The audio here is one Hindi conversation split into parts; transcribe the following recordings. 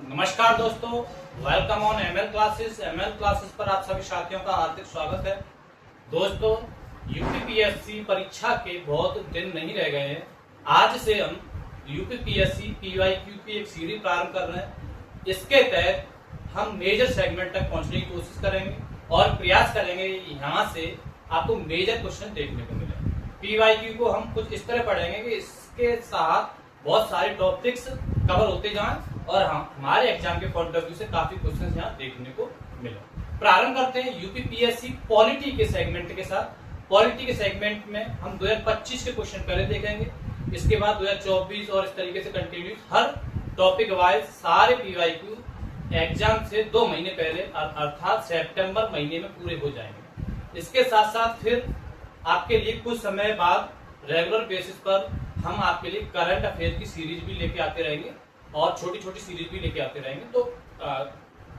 नमस्कार दोस्तों, welcome on ML classes. ML classes पर आप सभी साथियों का हार्दिक स्वागत है। दोस्तों, यूपीपीएससी परीक्षा के बहुत दिन नहीं रह गए हैं। आज से हम यूपीपीएससी पीवाईक्यू की एक सीरीज प्रारंभ कर रहे हैं। इसके तहत हम मेजर सेगमेंट तक पहुंचने की कोशिश करेंगे और प्रयास करेंगे यहाँ से आपको मेजर क्वेश्चन देखने को मिले। पीवाईक्यू को हम कुछ इस तरह पढ़ेंगे कि इसके साथ बहुत सारे टॉपिक्स कवर होते जाएं और हम हमारे एग्जाम के पॉइंट ऑफ व्यू से काफी क्वेश्चन यहाँ देखने को मिले। प्रारंभ करते हैं यूपीपीएससी पॉलिटी के सेगमेंट के साथ। पॉलिटी के सेगमेंट में हम 2025 के क्वेश्चन पहले देखेंगे, इसके बाद 2024 और इस तरीके से कंटिन्यूस हर टॉपिक वाइज सारे पीवाईक्यू एग्जाम से 2 महीने पहले अर्थात सितंबर महीने में पूरे हो जाएंगे। इसके साथ साथ फिर आपके लिए कुछ समय बाद रेगुलर बेसिस पर हम आपके लिए करंट अफेयर की सीरीज भी लेके आते रहेंगे और छोटी छोटी सीरीज भी लेके आते रहेंगे। तो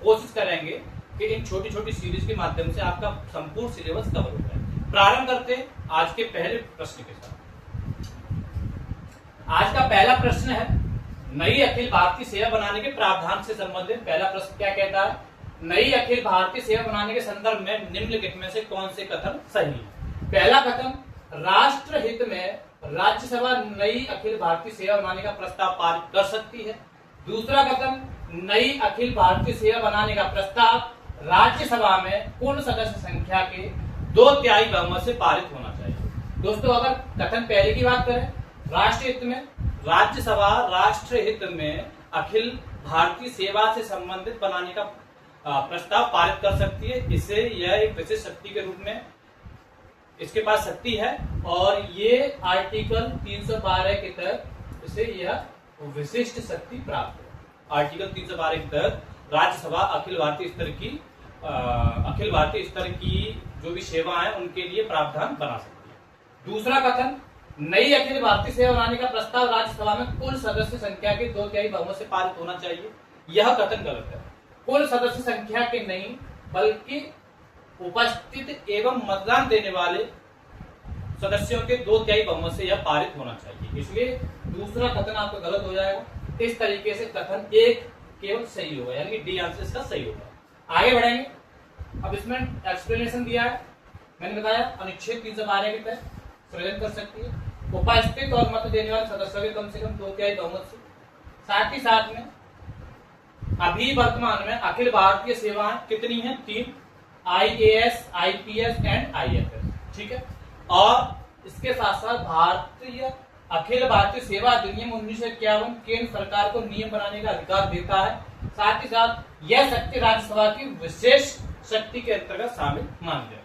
कोशिश करेंगे कि इन छोटी छोटी सीरीज के माध्यम से आपका संपूर्ण सिलेबस कवर हो जाए। प्रारंभ करते हैं आज के पहले प्रश्न के साथ। आज का पहला प्रश्न है, नई अखिल भारतीय सेवा बनाने के प्रावधान से संबंधित पहला प्रश्न क्या कहता है? नई अखिल भारतीय सेवा बनाने के संदर्भ में निम्नलिखित में से कौन से कथन सही है? पहला कथन, राष्ट्र हित में राज्यसभा नई अखिल भारतीय सेवा बनाने का प्रस्ताव पारित कर सकती है। दूसरा कथन, नई अखिल भारतीय सेवा बनाने का प्रस्ताव राज्यसभा में कुल सदस्य संख्या के 2/3 बहुमत से पारित होना चाहिए। दोस्तों, अगर कथन पहले की बात करें, राष्ट्र हित में राज्यसभा राष्ट्र हित में अखिल भारतीय सेवा से संबंधित बनाने का प्रस्ताव पारित कर सकती है। इसे यह एक विशेष शक्ति के रूप में इसके पास शक्ति है और ये आर्टिकल 312 के तहत इसे यह विशिष्ट शक्ति प्राप्त है। आर्टिकल 312 के तहत राज्यसभा अखिल भारतीय स्तर की जो भी सेवा है उनके लिए प्रावधान बना सकती है। दूसरा कथन, नई अखिल भारतीय सेवा बनाने का प्रस्ताव राज्यसभा में कुल सदस्य संख्या के 2/3 बहुमत से पारित होना चाहिए। यह कथन गलत है। कुल सदस्य संख्या के नहीं बल्कि उपस्थित एवं मतदान देने वाले सदस्यों के 2/3 बहुमत से यह पारित होना चाहिए। इसलिए दूसरा कथन आपका गलत हो जाएगा। इस तरीके से कथन एक केवल सही होगा, यानी डी आंसर इसका सही होगा। आगे बढ़ेंगे। अब इसमें एक्सप्लेनेशन दिया है, मैंने बताया अनुच्छेद 312 के तहत सृजन कर सकती है उपस्थित और मत देने वाले सदस्यों के कम से कम 2/3 बहुमत से। साथ ही साथ में अभी वर्तमान में अखिल भारतीय सेवाएं कितनी हैं? 3, IAS, IPS एंड IFS। ठीक है। और इसके साथ साथ अखिल भारतीय सेवा अधिनियम 1951 केंद्र सरकार को नियम बनाने का अधिकार देता है। साथ ही साथ यह शक्ति राज्यसभा की विशेष शक्ति के अंतर्गत शामिल मान जाए।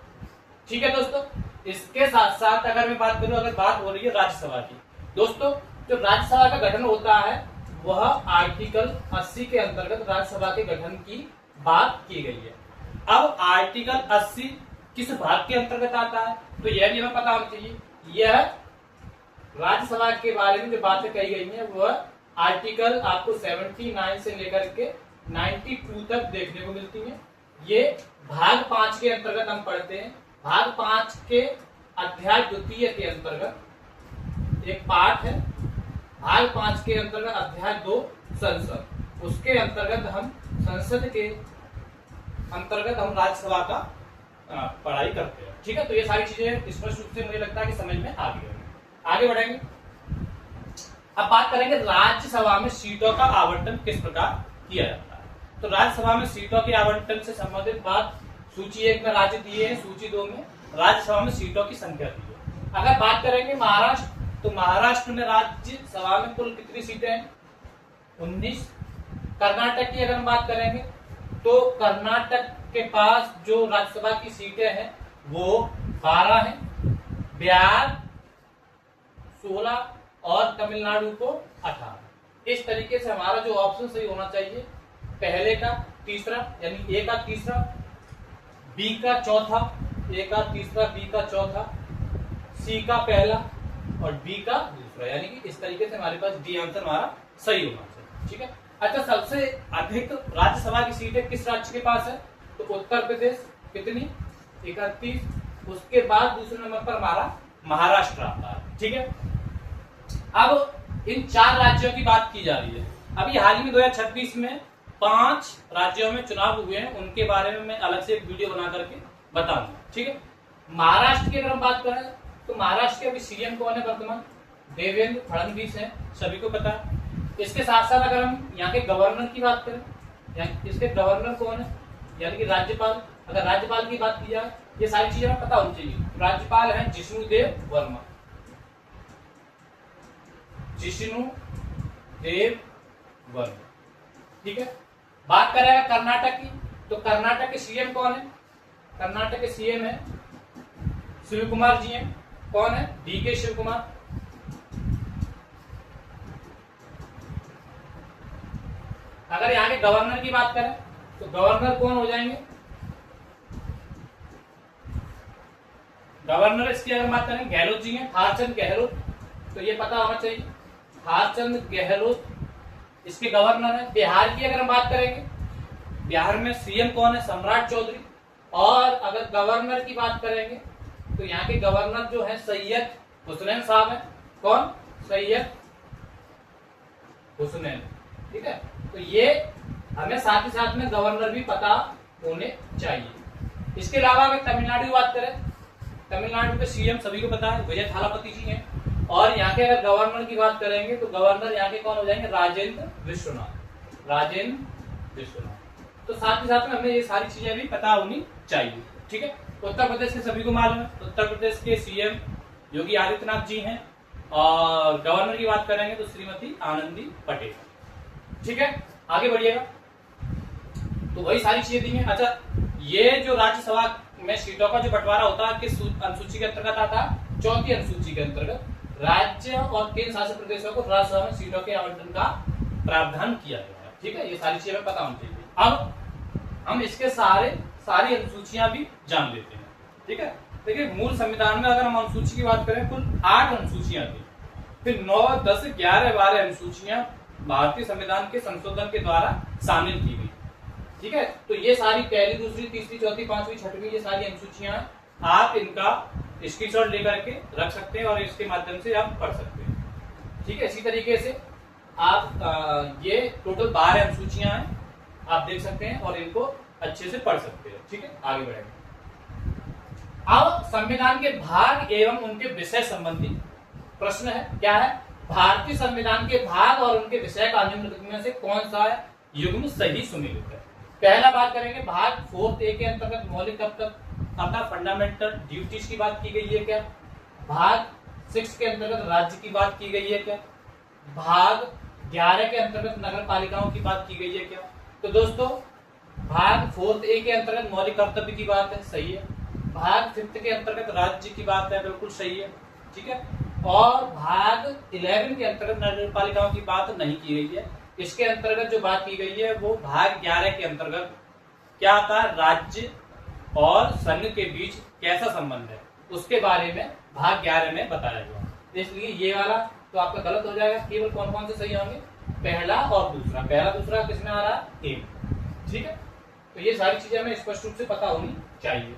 ठीक है दोस्तों, इसके साथ साथ अगर मैं बात करूं, अगर बात हो रही है राज्यसभा की, दोस्तों जो राज्यसभा का गठन होता है वह आर्टिकल 80 के अंतर्गत राज्यसभा के गठन की बात की गई है। अब आर्टिकल 80 किस भाग के अंतर्गत आता है तो यह भी हमें पता होना चाहिए। यह राज्यसभा के बारे में जो बातें कही गई हैं वह आर्टिकल आपको 79 से लेकर के 92 तक देखने को मिलती है। ये भाग 5 के अंतर्गत हम पढ़ते हैं। भाग 5 के अध्याय 2 के अंतर्गत एक पाठ है। भाग 5 के अंतर्गत अध्याय 2 संसद, उसके अंतर्गत हम संसद के अंतर्गत हम राज्यसभा का पढ़ाई करते हैं। ठीक है, तो ये सारी चीजें स्पष्ट रूप से मुझे लगता है कि समझ में आ गई। आगे बढ़ेंगे। अब बात करेंगे राज्यसभा में सीटों का आवंटन किस प्रकार किया जाता है। तो राज्यसभा में सीटों के आवंटन से संबंधित बात सूची 1 में राज्य दिए हैं, सूची 2 में राज्यसभा में सीटों की संख्या दी है। अगर बात करेंगे महाराष्ट्र, तो महाराष्ट्र में राज्यसभा में कुल कितनी सीटें हैं? 19। कर्नाटक की अगर हम बात करेंगे तो कर्नाटक के पास जो राज्यसभा की सीटें हैं वो 12 हैं, बिहार 16 और तमिलनाडु को 18। इस तरीके से हमारा जो ऑप्शन सही होना चाहिए, पहले का तीसरा, यानी ए का तीसरा, बी का चौथा, ए का तीसरा, बी का चौथा, सी का पहला और डी का दूसरा, यानी कि इस तरीके से हमारे पास डी आंसर हमारा सही होना चाहिए। ठीक है। अच्छा, सबसे अधिक राज्यसभा की सीटें किस राज्य के पास है? तो उत्तर प्रदेश, कितनी? 31। उसके बाद दूसरे नंबर पर हमारा महाराष्ट्र आता है। ठीक है। अब इन 4 राज्यों की बात की जा रही है। अभी हाल ही में 2026 में 5 राज्यों में चुनाव हुए हैं, उनके बारे में मैं अलग से एक वीडियो बना करके बताऊंगा। ठीक है। महाराष्ट्र की अगर हम बात करें तो महाराष्ट्र के अभी सीएम कौन है वर्तमान? देवेंद्र फडणवीस है, सभी को पता है। इसके साथ साथ अगर हम यहाँ के गवर्नर की बात करें, इसके गवर्नर कौन है, यानी कि राज्यपाल। अगर राज्यपाल की बात की जाए, ये सारी चीजें हमें पता होनी चाहिए। राज्यपाल है जिष्णुदेव वर्मा, जिष्णुदेव वर्मा। ठीक है। बात करें कर्नाटक की, तो कर्नाटक के सीएम कौन है? कर्नाटक के सीएम है शिव कुमार जी हैं। कौन है? डीके शिव कुमार। अगर यहाँ के गवर्नर की बात करें तो गवर्नर कौन हो जाएंगे? गवर्नर इसकी अगर बात करें गहलोत जी हैं, थारचंद गहलोत। तो ये पता होना चाहिए, थारचंद गहलोत इसके गवर्नर है। बिहार की अगर हम बात करेंगे, बिहार में सीएम कौन है? सम्राट चौधरी। और अगर गवर्नर की बात करेंगे तो यहाँ के गवर्नर जो है सैयद हुसनैन साहब है। कौन? सैयद हुसनैन। ठीक है। तो ये हमें साथ ही साथ में गवर्नर भी पता होने चाहिए। इसके अलावा अगर तमिलनाडु की बात करें, तमिलनाडु के सीएम सभी को पता है, विजय थालापति जी हैं। और यहाँ के अगर गवर्नर की बात करेंगे तो गवर्नर यहाँ के कौन हो जाएंगे? राजेंद्र विश्वनाथ। राजेंद्र विश्वनाथ। तो साथ ही साथ में हमें ये सारी चीजें भी पता होनी चाहिए। ठीक है। उत्तर प्रदेश के सभी को मालूम है, उत्तर प्रदेश के सीएम योगी आदित्यनाथ जी हैं। और गवर्नर की बात करेंगे तो श्रीमती आनंदी पटेल। ठीक है। आगे बढ़िएगा। तो वही सारी चीजें दी हैं। अच्छा, ये जो राज्यसभा में सीटों का जो बंटवारा होता है किस अनुसूची के अंतर्गत आता है? 4थी अनुसूची के अंतर्गत राज्य और केंद्र शासित प्रदेशों को राज्यसभा में सीटों के आवंटन का प्रावधान किया गया है। ठीक है। ये सारी चीजें पता होनी चाहिए। अब हम इसके सारी अनुसूचियां भी जान लेते हैं। ठीक है। देखिए, मूल संविधान में अगर हम अनुसूची की बात करें कुल 8 अनुसूचियां थी। फिर 9, 10, 11, 12 अनुसूचियां भारतीय संविधान के संशोधन के द्वारा शामिल की गई। ठीक है। तो ये सारी पहली, दूसरी, तीसरी, चौथी, पांचवी, छठवीं ये सारी अनुसूचियां आप इनका स्क्रीनशॉट लेकर के रख सकते हैं और इसके माध्यम से आप पढ़ सकते हैं। ठीक है। इसी तरीके से आप ये टोटल 12 अनुसूचियां हैं, आप देख सकते हैं और इनको अच्छे से पढ़ सकते हैं। ठीक है। आगे बढ़ेंगे। अब संविधान के भाग एवं उनके विषय संबंधी प्रश्न है। क्या है? भारतीय संविधान के भाग और उनके विषय का निम्नलिखित में से कौन सा युग्म सही सुमेलित है? पहला बात करेंगे भाग 4A के अंतर्गत मौलिक कर्तव्य फंडामेंटल ड्यूटीज की बात की गई है क्या? भाग 6 के अंतर्गत राज्य की बात की गई है क्या? भाग 11 के अंतर्गत नगर पालिकाओं की बात की गई है क्या? तो दोस्तों, भाग 4A के अंतर्गत मौलिक कर्तव्य की बात है, सही है। भाग 5 के अंतर्गत राज्य की बात है, बिल्कुल सही है। ठीक है। और भाग 11 के अंतर्गत नगर पालिकाओं की बात नहीं की गई है। इसके अंतर्गत जो बात की गई है वो भाग 11 के अंतर्गत क्या आता है? राज्य और संघ के बीच कैसा संबंध है, उसके बारे में भाग 11 में बताया गया। इसलिए ये वाला तो आपका गलत हो जाएगा। केवल कौन कौन से सही होंगे? पहला और दूसरा। पहला दूसरा किसमें आ रहा है? ए। ठीक है। तो ये सारी चीजें हमें स्पष्ट रूप से पता होनी चाहिए।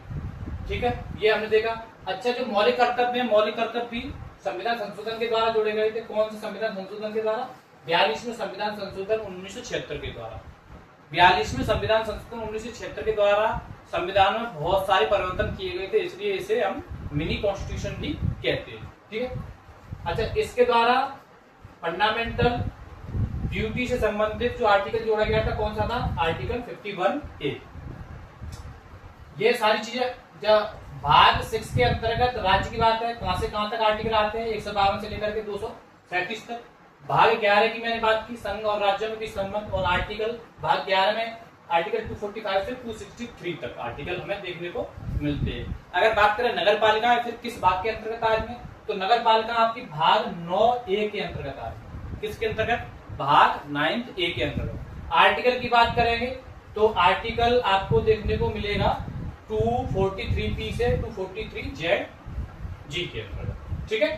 ठीक है। ये हमने देखा। अच्छा, जो मौलिक कर्तव्य है, मौलिक कर्तव्य भी संविधान संशोधन के द्वारा जोड़े गए थे। कौन से संविधान संशोधन के द्वारा? 42वें संविधान संशोधन 1976 के द्वारा। 42वें संविधान संशोधन 1976 के द्वारा संविधान में बहुत सारे परिवर्तन किए गए थे, इसलिए इसे हम मिनी कॉन्स्टिट्यूशन भी कहते हैं। ठीक है। अच्छा, इसके द्वारा फंडामेंटल ड्यूटी से संबंधित जो आर्टिकल जोड़ा गया था, कौन सा था? Article 51A। ये सारी चीजें जब भाग 6 के अंतर्गत राज्य की बात है, कहां से कहां तक आर्टिकल आते हैं? 152 से लेकर के 237 तक। भाग 11 की मैंने बात की, संघ और राज्यों में किस संबंध, और आर्टिकल भाग 11 में आर्टिकल 245 से 263 तक आर्टिकल हमें देखने को मिलते हैं। अगर बात करें नगर पालिका फिर किस भाग के अंतर्गत आ रही है, तो नगर पालिका आपकी भाग 9A के अंतर्गत आ रही है। किसके अंतर्गत? भाग 9A के अंतर्गत। आर्टिकल की बात करेंगे तो आर्टिकल आपको देखने को मिलेगा 243P से 243ZG के अंतर्गत। ठीक है।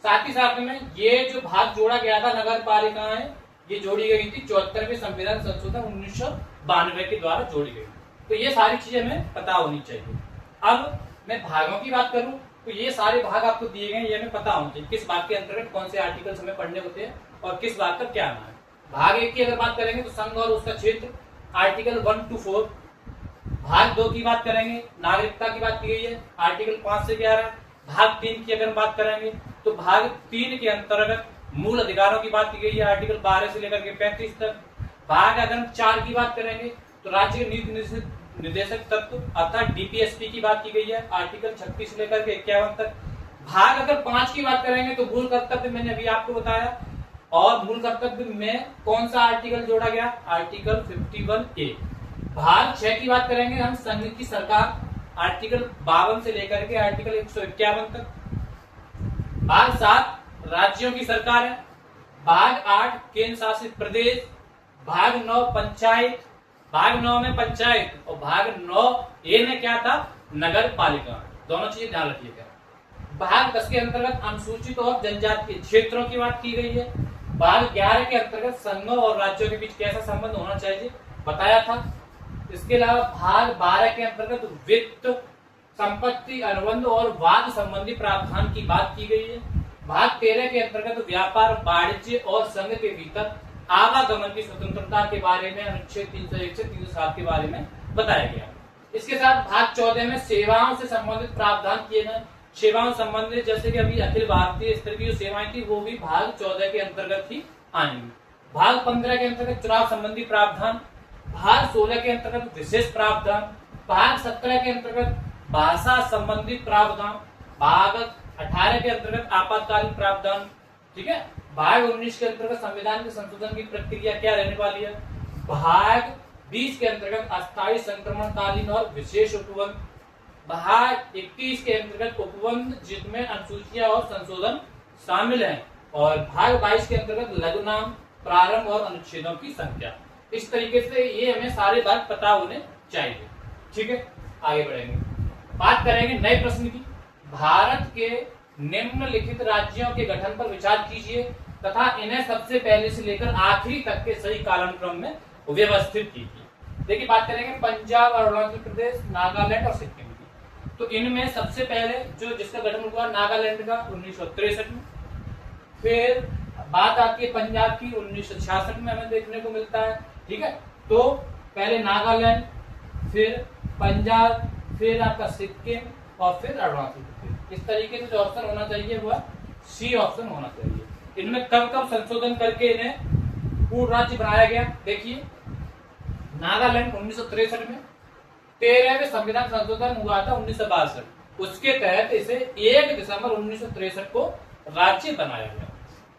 साथ ही साथ में ये जो भाग जोड़ा गया था नगर पालिकाएं, ये जोड़ी गई थी 74वें संविधान संशोधन 1992 के द्वारा जोड़ी गई। तो ये सारी चीजें हमें पता होनी चाहिए। अब मैं भागों की बात करूं तो ये सारे भाग आपको दिए गए, ये हमें पता होना चाहिए किस भाग के अंतर्गत कौन से आर्टिकल्स हमें पढ़ने होते हैं और किस भाग का क्या नाम है। भाग 1 की अगर बात करेंगे तो संघ और उसका क्षेत्र, आर्टिकल 1 to 4। भाग 2 की बात करेंगे, नागरिकता की बात की गई है, आर्टिकल 5 से 11। भाग 3 की अगर बात करेंगे तो भाग 3 के अंतर्गत मूल अधिकारों की बात की गई है, आर्टिकल 12 से लेकर के 35 तक। भाग अगर 4 की बात करेंगे तो राज्य के नीति निर्देशक तत्व अर्थात डीपीएसपी की बात की गई है, आर्टिकल 36 से लेकर के 51 तक। भाग अगर 5 की बात करेंगे तो मूल कर्तव्य मैंने अभी आपको बताया, और मूल कर्तव्य में कौन सा आर्टिकल जोड़ा गया, आर्टिकल 51A। भाग 6 की बात करेंगे हम संघ की सरकार, आर्टिकल 52 से लेकर के आर्टिकल 151 तक। भाग 7 राज्यों की सरकार है। भाग 8 केंद्र शासित प्रदेश। भाग 9 पंचायत, भाग 9 में पंचायत, और भाग 9A में क्या था, नगर पालिका। दोनों चीजें ध्यान रखिएगा। भाग 10 के अंतर्गत अनुसूचित और जनजातीय क्षेत्रों की बात की गई है। भाग 11 के अंतर्गत संघों और राज्यों के बीच कैसा संबंध होना चाहिए बताया था। इसके अलावा भाग 12 के अंतर्गत वित्त, संपत्ति, अनुबंध और वाद संबंधी प्रावधान की बात की गई है। भाग 13 के अंतर्गत व्यापार, वाणिज्य और संघ के भीतर आवागमन की स्वतंत्रता के बारे में अनुच्छेद 301 से 307 के बारे में बताया गया। इसके साथ भाग 14 में सेवाओं से संबंधित प्रावधान किए गए। सेवाओं संबंधित जैसे कि अभी अखिल भारतीय स्तर की जो सेवाएं थी वो भी भाग 14 के अंतर्गत ही आएंगी। भाग 15 के अंतर्गत चुनाव संबंधी प्रावधान। भाग 16 के अंतर्गत विशेष प्रावधान। भाग 17 के अंतर्गत भाषा संबंधी प्रावधान। भाग 18 के अंतर्गत आपातकालीन प्रावधान। ठीक है। भाग 19 के अंतर्गत संविधान के संशोधन की प्रक्रिया क्या रहने वाली है। भाग 20 के अंतर्गत अस्थायी संक्रमणकालीन और विशेष उपबंध। भाग 21 के अंतर्गत उपबंध जिसमें अनुसूचियां और संशोधन शामिल हैं, और भाग 22 के अंतर्गत लघुनाम, प्रारंभ और अनुच्छेदों की संख्या। इस तरीके से ये हमें सारे बात पता होने चाहिए। ठीक है, आगे बढ़ेंगे, बात करेंगे नए प्रश्न की। भारत के निम्नलिखित राज्यों के गठन पर विचार कीजिए तथा इन्हें सबसे पहले से लेकर आखिरी तक के सही कालक्रम में व्यवस्थित कीजिए। देखिए, बात करेंगे पंजाब, अरुणाचल प्रदेश, नागालैंड और सिक्किम की। तो इनमें सबसे पहले जो जिसका गठन हुआ नागालैंड का 1963 में। फिर बात आती है पंजाब की 1966 में हमें देखने को मिलता है। ठीक है, तो पहले नागालैंड, फिर पंजाब, फिर आपका सिक्किम और फिर अरुणाचल प्रदेश। इस तरीके से जो ऑप्शन होना चाहिए वह सी ऑप्शन होना चाहिए। इनमें कब कब संशोधन करके इन्हें पूर्ण राज्य बनाया गया, देखिए नागालैंड 1963 में, 13वें संविधान संशोधन हुआ था 1962। उसके तहत इसे 1 दिसंबर 1963 को राज्य बनाया गया।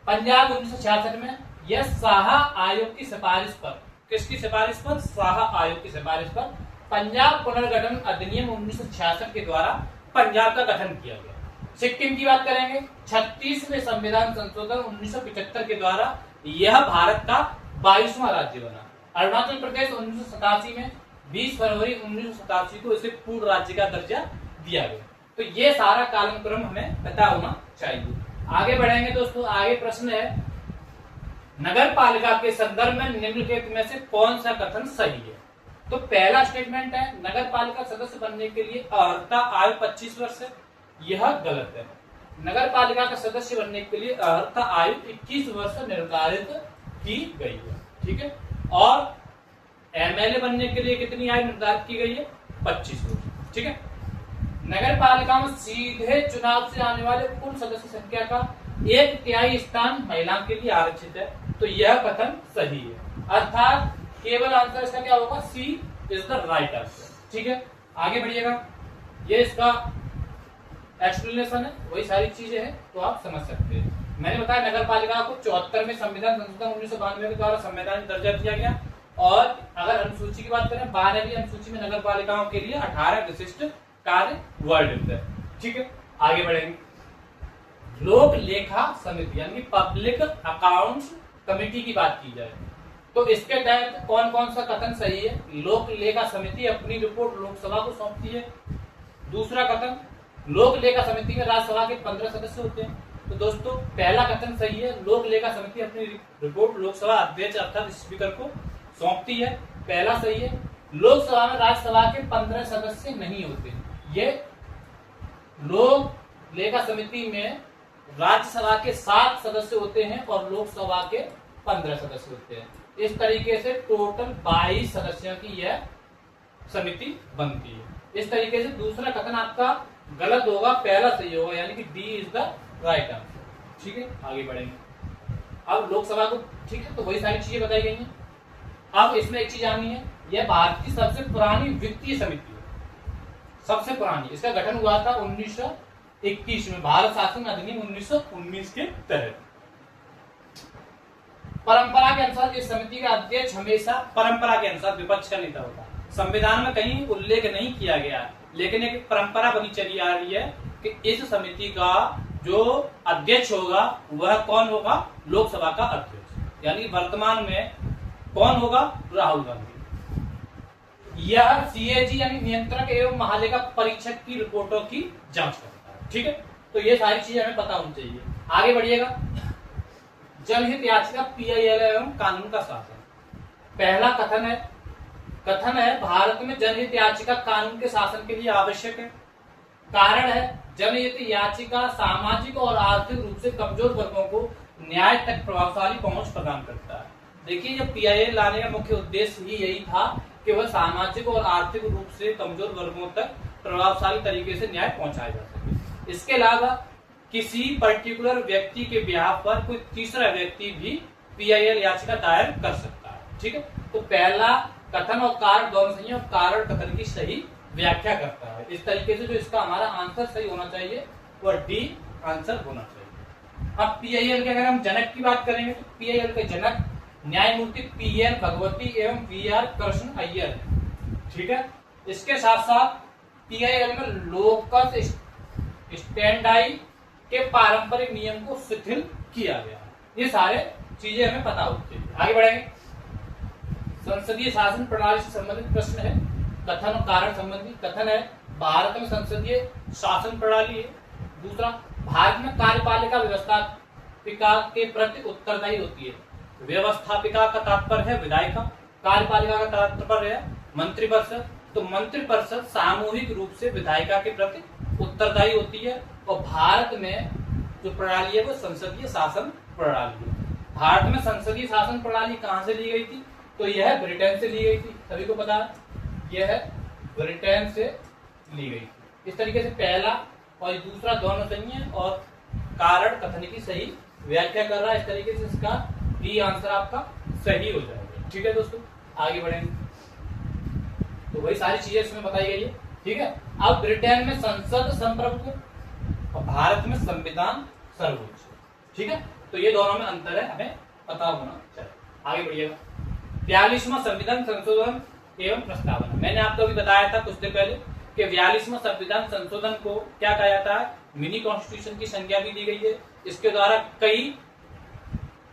पंजाब 1966 में यह साहा आयोग की सिफारिश पर, किसकी सिफारिश पर, साहा आयोग की सिफारिश पर पंजाब पुनर्गठन अधिनियम 1966 के द्वारा पंजाब का गठन किया गया। सिक्किम की बात करेंगे, 36वें संविधान संशोधन 1975 के द्वारा यह भारत का 22वां राज्य बना। अरुणाचल प्रदेश 1987 में 20 फरवरी 1987 को इसे पूर्ण राज्य का दर्जा दिया गया। तो ये सारा कालक्रम हमें पता होना चाहिए। आगे बढ़ेंगे दोस्तों, आगे प्रश्न है, नगर पालिका के संदर्भ में निम्नलिखित में से कौन सा कथन सही है। तो पहला स्टेटमेंट है, नगर पालिका सदस्य बनने के लिए अर्हता आयु 25 वर्ष है। यह गलत है। नगर पालिका का सदस्य बनने के लिए अर्हता आयु 21 वर्ष निर्धारित की गई है। ठीक है, और एमएलए बनने के लिए कितनी आयु निर्धारित की गई है, 25 वर्ष। ठीक है, नगर पालिका में सीधे चुनाव से आने वाले कुल सदस्य संख्या का 1/3 स्थान महिलाओं के लिए आरक्षित है। तो यह कथन सही है, अर्थात केवल आंसर इसका क्या होगा, सी इज द राइट आंसर। ठीक है, आगे बढ़िएगा, ये इसका एक्सप्लेनेशन है, वही सारी चीजें हैं तो आप समझ सकते हैं। मैंने बताया नगर पालिका को 74वें संविधान संशोधन 1992 के द्वारा संवैधानिक दर्जा दिया गया, और अगर अनुसूची की बात करें 12वीं अनुसूची में नगर पालिकाओं के लिए 18 विशिष्ट कार्य वर्णित है। ठीक है, आगे बढ़ेंगे, लोक लेखा समिति यानी पब्लिक अकाउंट्स कमेटी की बात की जाए तो इसके तहत कौन कौन सा कथन सही है। लोक लेखा समिति अपनी रिपोर्ट लोकसभा को सौंपती है। दूसरा कथन, लोक लेखा समिति में राज्यसभा के 15 सदस्य होते हैं। तो दोस्तों पहला कथन सही है, लोक लेखा समिति अपनी रिपोर्ट लोकसभा अध्यक्ष अर्थात स्पीकर को सौंपती है, पहला सही है। लोकसभा में राज्यसभा के 15 सदस्य नहीं होते। ये लोक लेखा समिति में राज्यसभा के 7 सदस्य होते हैं और लोकसभा के 15 सदस्य होते हैं। इस तरीके से टोटल 22 सदस्यों की यह समिति बनती है। इस तरीके से दूसरा कथन आपका गलत होगा, पहला सही होगा, यानी कि D is the right answer. ठीक है, आगे बढ़ेंगे। अब लोकसभा को, ठीक है, तो वही सारी चीजें बताई गई हैं। अब इसमें एक चीज जाननी है, यह भारत की सबसे पुरानी वित्तीय समिति है, सबसे पुरानी। इसका गठन हुआ था 1921 में, भारत शासन अधिनियम 1919 के तहत। परंपरा के अनुसार इस समिति का अध्यक्ष हमेशा परंपरा के अनुसार विपक्ष का नेता होता है। संविधान में कहीं उल्लेख नहीं किया गया, लेकिन एक परंपरा बनी चली आ रही है कि इस समिति का जो अध्यक्ष होगा वह कौन होगा, लोकसभा का अध्यक्ष, यानी वर्तमान में कौन होगा, राहुल गांधी। यह सीएजी यानी नियंत्रक एवं महालेखा परीक्षक की रिपोर्टों की जांच करता है। ठीक है, तो ये सारी चीजें हमें पता होनी चाहिए। आगे बढ़िएगा। जनहित याचिका पीआईएल एवं कानून का शासन। पहला कथन है भारत में जनहित याचिका कानून के शासन के लिए आवश्यक है। कारण है जनहित याचिका सामाजिक और आर्थिक रूप से कमजोर वर्गों को न्याय तक प्रभावशाली पहुंच प्रदान करता है। देखिए, जब पीआईएल लाने का मुख्य उद्देश्य ही यही था कि वह सामाजिक और आर्थिक रूप से कमजोर वर्गों तक प्रभावशाली तरीके से न्याय पहुंचाया जा सके। इसके अलावा किसी पर्टिकुलर व्यक्ति के ब्याह पर कोई तीसरा व्यक्ति भी पीआईएल याचिका दायर कर सकता है। ठीक है, तो पहला कथन और कारण दोनों सही है, और कारण कथन की सही व्याख्या करता है। इस तरीके से जो इसका हमारा आंसर सही होना चाहिए वह डी आंसर होना चाहिए। अब पीआईएल के अगर हम जनक की बात करेंगे तो पीआईएल के जनक न्यायमूर्ति पीएन भगवती एवं वीआर कृष्ण अय्यर है। ठीक है, इसके साथ साथ पीआईएल में लोकस स्टैंडाई के पारंपरिक नियम को शिथिल किया गया। ये सारे चीजें हमें पता होती है। आगे बढ़ेंगे। संसदीय शासन प्रणाली से संबंधित प्रश्न है, कथन और कारण संबंधी। कथन है भारत में संसदीय शासन प्रणाली है। दूसरा, भारत में कार्यपालिका व्यवस्थापिका के प्रति उत्तरदायी होती है। व्यवस्थापिका का तात्पर्य है विधायिका, कार्यपालिका का तात्पर्य है मंत्रिपरिषद। तो मंत्रिपरिषद सामूहिक रूप से विधायिका के प्रति उत्तरदायी होती है। और भारत में जो प्रणाली है वो संसदीय शासन प्रणाली है। भारत में संसदीय शासन प्रणाली कहां से ली गई थी, तो यह ब्रिटेन से ली गई थी। सभी को पता है, यह ब्रिटेन से ली गई थी। इस तरीके से पहला और दूसरा दोनों सही है, और कारण कथन की सही व्याख्या कर रहा है। इस तरीके से इसका डी आंसर आपका सही हो जाएगा। ठीक है दोस्तों, आगे बढ़ेंगे। तो वही सारी चीजें इसमें बताई गई है। ठीक है, अब ब्रिटेन में संसद संप्रभुत्व और भारत में संविधान सर्वोच्च। ठीक है, तो ये दोनों में अंतर है, हमें पता होना चाहिए। आगे बढ़िएगा। 42वां संविधान संशोधन एवं प्रस्तावना। मैंने आपको अभी बताया था कुछ देर पहले कि 42वां संविधान संशोधन को क्या कहा जाता है, मिनी कॉन्स्टिट्यूशन की संज्ञा भी दी गई है। इसके द्वारा कई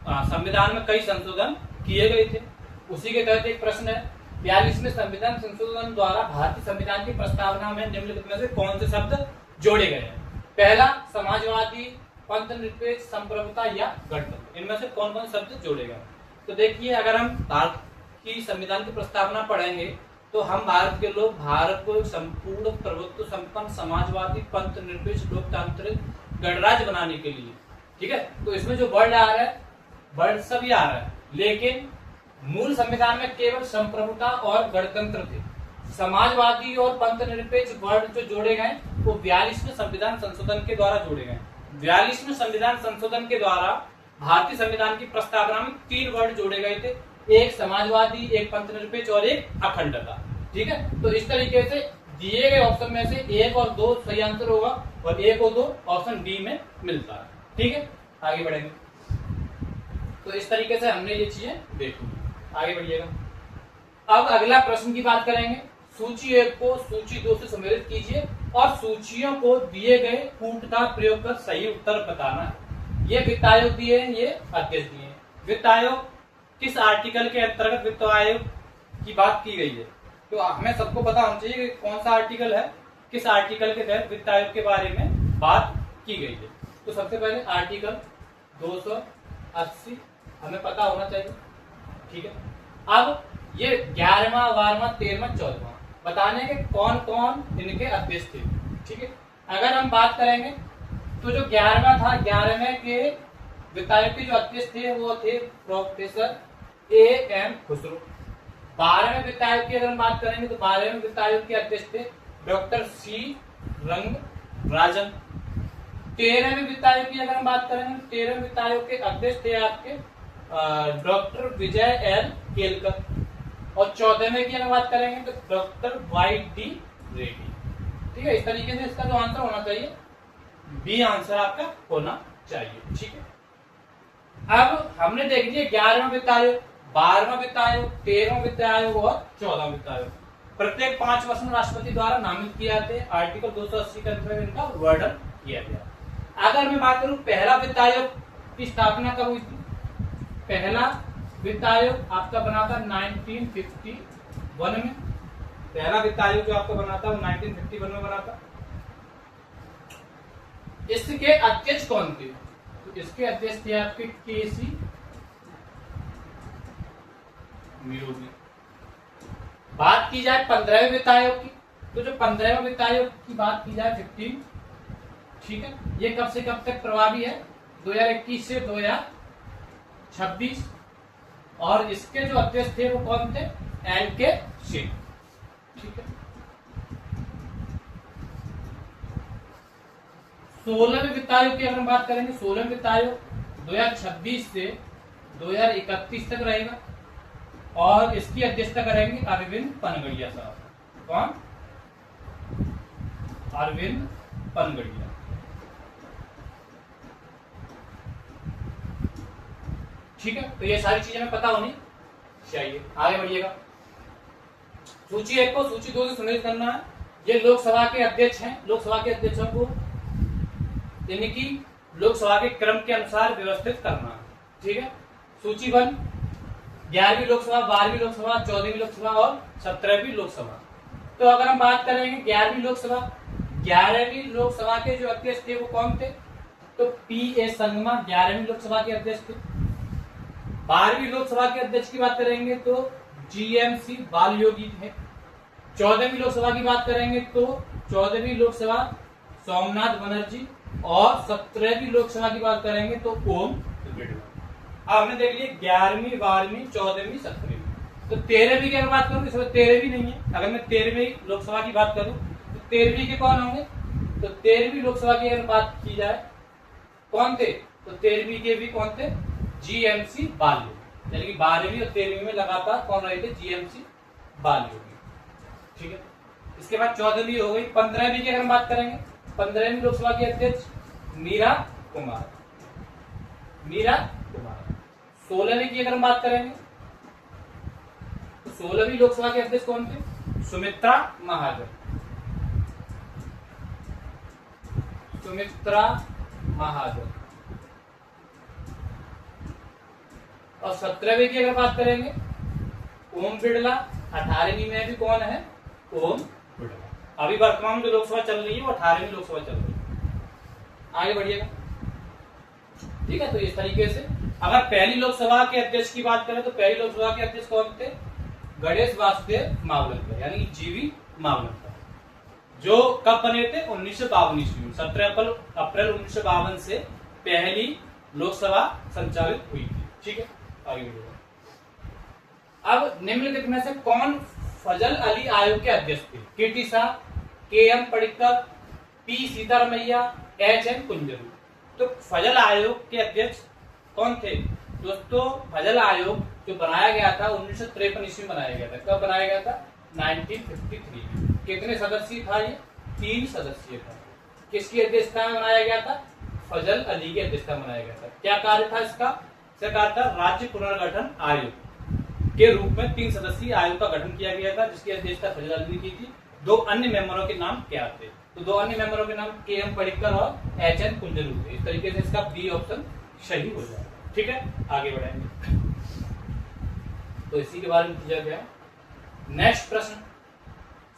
संविधान में कई संशोधन किए गए थे। उसी के तहत एक प्रश्न है, 42वें संविधान संशोधन द्वारा भारतीय संविधान की प्रस्तावना में निम्नलिखित में से कौन से शब्द जोड़े गए हैं। पहला, समाजवादी, पंथ निरपेक्ष, संप्रभुता या गणतंत्र। इनमें से कौन कौन शब्द जोड़े गए। तो देखिए, अगर हम भारत की संविधान की प्रस्तावना पढ़ेंगे तो हम भारत के लोग भारत को संपूर्ण प्रभुत्व संपन्न समाजवादी पंथ निरपेक्ष लोकतांत्रिक गणराज्य बनाने के लिए, ठीक है, तो इसमें जो वर्ड आ रहा है, वर्ड सभी आ रहा है, लेकिन मूल संविधान में केवल संप्रभुता और गणतंत्र थे। समाजवादी और पंथ निरपेक्ष वर्ड जो जोड़े गए वो 42वें संविधान संशोधन के द्वारा जोड़े गए। 42वें संविधान संशोधन के द्वारा भारतीय संविधान की प्रस्तावना में 3 वर्ड जोड़े गए थे, एक समाजवादी, एक पंथ निरपेक्ष और एक अखंडता। ठीक है, तो इस तरीके से दिए गए ऑप्शन में से 1 और 2 सही आंसर होगा और 1 और 2 ऑप्शन डी में मिलता है। ठीक है, आगे बढ़ेंगे। तो इस तरीके से हमने ये चीजें देखी। आगे बढ़िएगा। अब अगला प्रश्न की बात करेंगे। सूची 1 को सूची 2 से सम्मिलित कीजिए और सूचियों को दिए गए कूट का प्रयोग कर सही उत्तर बताना है। ये वित्त आयोग दिए हैं, ये अध्यक्ष दिए हैं। वित्त आयोग किस आर्टिकल के अंतर्गत वित्त आयोग की बात की गई है, तो हमें सबको पता होना चाहिए कि कौन सा आर्टिकल है, किस आर्टिकल के तहत वित्त आयोग के बारे में बात की गई है। तो सबसे पहले आर्टिकल 280 हमें पता होना चाहिए। ठीक है, अब ये 11वां, 12वां, 13वां, 14वां बताने के कौन कौन इनके अध्यक्ष थे। ठीक है, अगर हम बात करेंगे तो जो 11वां था, 11वें के वित्तायोग के जो अध्यक्ष थे वो थे प्रोफेसर A.M. खुसरो। 12वें वित्तायोग की अगर हम बात करेंगे तो 12वें वित्तायोग के अध्यक्ष थे डॉक्टर C. रंगराजन। 13वें वित्तायोग की अगर हम बात करेंगे तो 13वें वित्तायोग के अध्यक्ष थे आपके डॉक्टर विजय L. केलकर। और 14वें की अगर बात करेंगे तो डॉक्टर Y.D. रेड्डी। ठीक है, इस तरीके से इसका जो आंसर होना चाहिए बी आंसर आपका होना चाहिए। ठीक है, अब हमने देख लिया 11वां वित्त आयोग, 12वां वित्त आयोग, 13वां वित्त आयोग और 14वां वित्त आयोग। प्रत्येक 5 वर्ष में राष्ट्रपति द्वारा नामित किए जाते हैं। आर्टिकल 280 के अंतर्गत इनका वर्णन किया गया। अगर मैं बात करूं पहला वित्त आयोग की स्थापना कब हुई थी? पहला वित्त आयोग आपका बना था 1951 में। पहला वित्त आयोग जो आपका बना था वो 1951 में बना था। इसके अध्यक्ष कौन थे? तो इसके अध्यक्ष थे आपके के.सी. मिरोगी। बात की जाए 15वें वित्त आयोग की, तो जो 15वें वित्त आयोग की बात की जाए 15, ठीक है, ये कब से कब तक प्रभावी है? 2021 से 2026। और इसके जो अध्यक्ष थे वो कौन थे? L.K. सिंह। ठीक है, 16वें वित्त आयोग की अगर हम बात करेंगे, 16वें वित्त आयोग 2026 से 2031 तक रहेगा और इसकी अध्यक्षता करेंगे अरविंद पनगड़िया साहब। कौन? अरविंद पनगड़िया। ठीक है, तो ये सारी चीजें हमें पता होनी चाहिए। आगे बढ़िएगा। सूची 1 को सूची 2 से सुनिश्चित करना है। ये लोकसभा के अध्यक्ष हैं। लोकसभा के अध्यक्षों को यानी कि लोकसभा के क्रम के अनुसार व्यवस्थित करना है। ठीक है, सूची 1 11वीं लोकसभा, 12वीं लोकसभा, 14वीं लोकसभा और 17वीं लोकसभा। तो अगर हम बात करेंगे 11वीं लोकसभा, 11वीं लोकसभा के जो अध्यक्ष थे वो कौन थे? तो P.A. संगमा 11वीं लोकसभा के अध्यक्ष थे। 12वीं लोकसभा के अध्यक्ष की बात करेंगे तो G.M.C. बालयोगी थे। 14वीं लोकसभा की बात करेंगे तो 14वीं लोकसभा सोमनाथ बनर्जी और 17वीं लोकसभा की बात करेंगे तो ओम बिड़ला। अब हमने देख लिया 11वीं, 12वीं, 14वीं, 17वीं। तो 13वीं की अगर बात करूं, इसमें 13वीं नहीं है। अगर मैं 13वीं लोकसभा की बात करूं तो 13वीं के कौन होंगे? तो 13वीं लोकसभा की अगर बात की जाए कौन थे? तो 13वीं के भी कौन थे? G.M.C. बालयोगी। यानी कि 12वीं और 13वीं में लगातार कौन रहे थे? G.M.C. बालयोगी। ठीक है, इसके बाद 14वीं हो गई। 15वीं की अगर हम बात करेंगे, 15वीं लोकसभा के अध्यक्ष मीरा कुमार। 16वीं की अगर हम बात करेंगे तो 16वीं लोकसभा के अध्यक्ष कौन थे? सुमित्रा महाजन। और 17वीं की अगर बात करेंगे ओम बिड़ला। 18वीं में भी कौन है? ओम बिड़ला। अभी वर्तमान में जो लोकसभा चल रही है वो 18वीं लोकसभा चल रही है। आगे बढ़िएगा। ठीक है, तो इस तरीके से अगर पहली लोकसभा के अध्यक्ष की बात करें तो पहली लोकसभा के अध्यक्ष कौन थे? गणेश वासुदेव मावलंकर, यानी जीवी मावलंकर, जो कब बने थे? 1952 ईस्वी में। 17 अप्रैल 1952 से पहली लोकसभा संचालित हुई थी। ठीक है, आगे बढ़िएगा। अब निम्नलिखित में से कौन फजल अली आयोग के अध्यक्ष थे? K T. Shah, K M. Padikkar, P. Sitaramayya, H.N. Kunzru. तो फजल आयोग के अध्यक्ष कौन थे? दोस्तों, फजल आयोग जो बनाया गया था 1953 ईस्वी में बनाया गया था। कब बनाया गया था? 1953 में। कितने सदस्यीय था ये? 3 सदस्यीय था। किसकी अध्यक्षता में बनाया गया था? फजल अली की अध्यक्षता में बनाया गया था। क्या कार्य था इसका? सरकार था राज्य पुनर्गठन आयोग के रूप में 3 सदस्यीय आयोग का गठन किया गया था, जिसकी अध्यक्षता फजल अली ने की थी। 2 अन्य मेंबरों के नाम क्या थे? तो 2 अन्य मेंबरों के नाम के.एम. पडिक्कर और H.N. कुंजरू थे। इस तरीके से इसका बी ऑप्शन सही हो जाएगा। ठीक है, आगे बढ़ेंगे। तो इसी के बारे में पूछा गया। नेक्स्ट प्रश्न,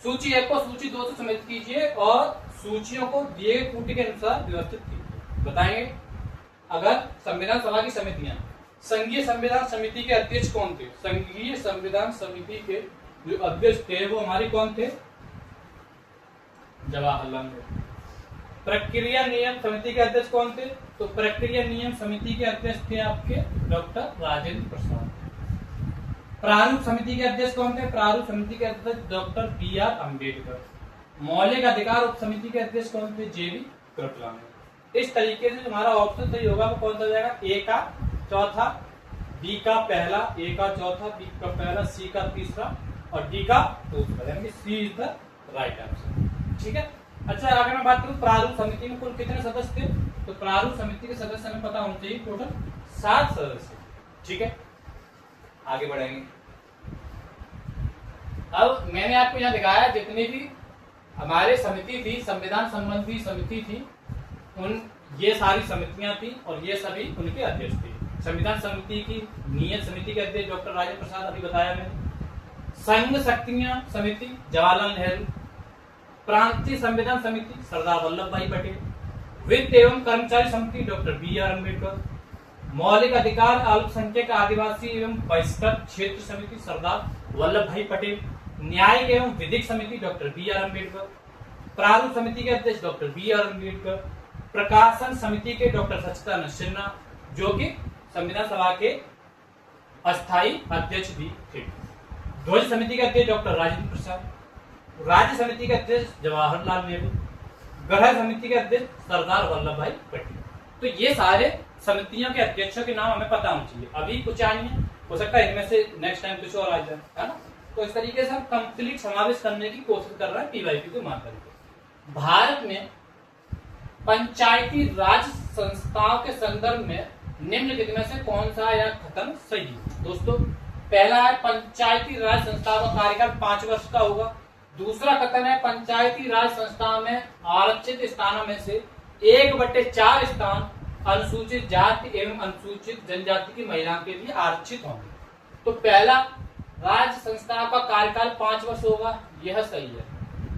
सूची 1 को सूची 2 से सम्मिलित कीजिए और सूचियों को दिए गए कोटि के अनुसार व्यवस्थित कीजिए। बताएंगे अगर संविधान सभा की समितियां, संघीय संविधान समिति के अध्यक्ष कौन थे? संघीय संविधान समिति के जो अध्यक्ष थे वो हमारे कौन थे? जवाहरलाल नेहरू। प्रक्रिया नियम समिति के अध्यक्ष कौन थे? तो प्रक्रिया नियम समिति के अध्यक्ष थे आपके डॉक्टर राजेंद्र प्रसाद। प्रारूप समिति के अध्यक्ष कौन थे? प्रारूप समिति के अध्यक्ष डॉक्टर बी.आर. अम्बेडकर। मौलिक अधिकार उप समिति के अध्यक्ष कौन थे? जे.बी. कृपलानी। इस तरीके से हमारा ऑप्शन सही होगा वो कौन सा जाएगा? ए का चौथा, बी का पहला, ए का चौथा, बी का पहला, सी का तीसरा और डी का दूसरा, यानी सी इज द राइट आंसर। ठीक है। अच्छा, अगर मैं बात करूं प्रारूप समिति में कुल कितने सदस्य थे, तो प्रारूप समिति के सदस्य हमें पता होना चाहिए टोटल 7 सदस्य। ठीक है, आगे बढ़ेंगे। अब मैंने आपको यहाँ दिखाया जितनी भी हमारे समिति थी, संविधान संबंधी समिति थी, उन ये सारी समितियां थी और ये सभी उनके अध्यक्ष थे। संविधान समिति की नियत समिति के अध्यक्ष डॉक्टर राजेंद्र प्रसाद, अभी बताया मैंने। संघ शक्तियां समिति जवाहरलाल नेहरू। प्रांतीय संविधान समिति सरदार वल्लभ भाई पटेल। वित्त एवं कर्मचारी समिति डॉक्टर बी.आर. अम्बेडकर। मौलिक अधिकार अल्पसंख्यक आदिवासी एवं बहिष्कृत क्षेत्र समिति सरदार वल्लभ भाई पटेल। न्यायिक एवं विधिक समिति डॉक्टर बी.आर. अम्बेडकर। प्रारूप समिति के अध्यक्ष डॉक्टर बी.आर. अम्बेडकर। प्रकाशन समिति के डॉक्टर सच्चिदानंद सिन्हा, जो कि संविधान सभा के अस्थायी अध्यक्ष भी थे। ध्वज समिति के अध्यक्ष डॉक्टर राजेंद्र प्रसाद। राज्य समिति के अध्यक्ष जवाहरलाल नेहरू। गृह समिति के अध्यक्ष सरदार वल्लभ भाई पटेल। तो ये सारे समितियों के अध्यक्षों के नाम हमें पता होना चाहिए। अभी कुछ आएंगे, हो सकता है इनमें से नेक्स्ट टाइम कुछ और आ जाए, है ना। तो इस तरीके से हम कंप्लीट समावेश करने की कोशिश कर रहे हैं पीवाईक्यू के माध्यम से। भारत में पंचायती राज संस्थाओं के संदर्भ में निम्नलिखित में से कौन सा या कथन सही है? दोस्तों, पहला है पंचायती राज संस्थाओं का कार्यकाल 5 वर्ष का होगा। दूसरा कथन है पंचायती राज संस्थाओं में आरक्षित स्थानों में से 1/4 स्थान अनुसूचित जाति एवं अनुसूचित जनजाति की महिलाओं के लिए आरक्षित होंगे। तो पहला, राज्य संस्थाओं का कार्यकाल 5 वर्ष होगा, यह सही है।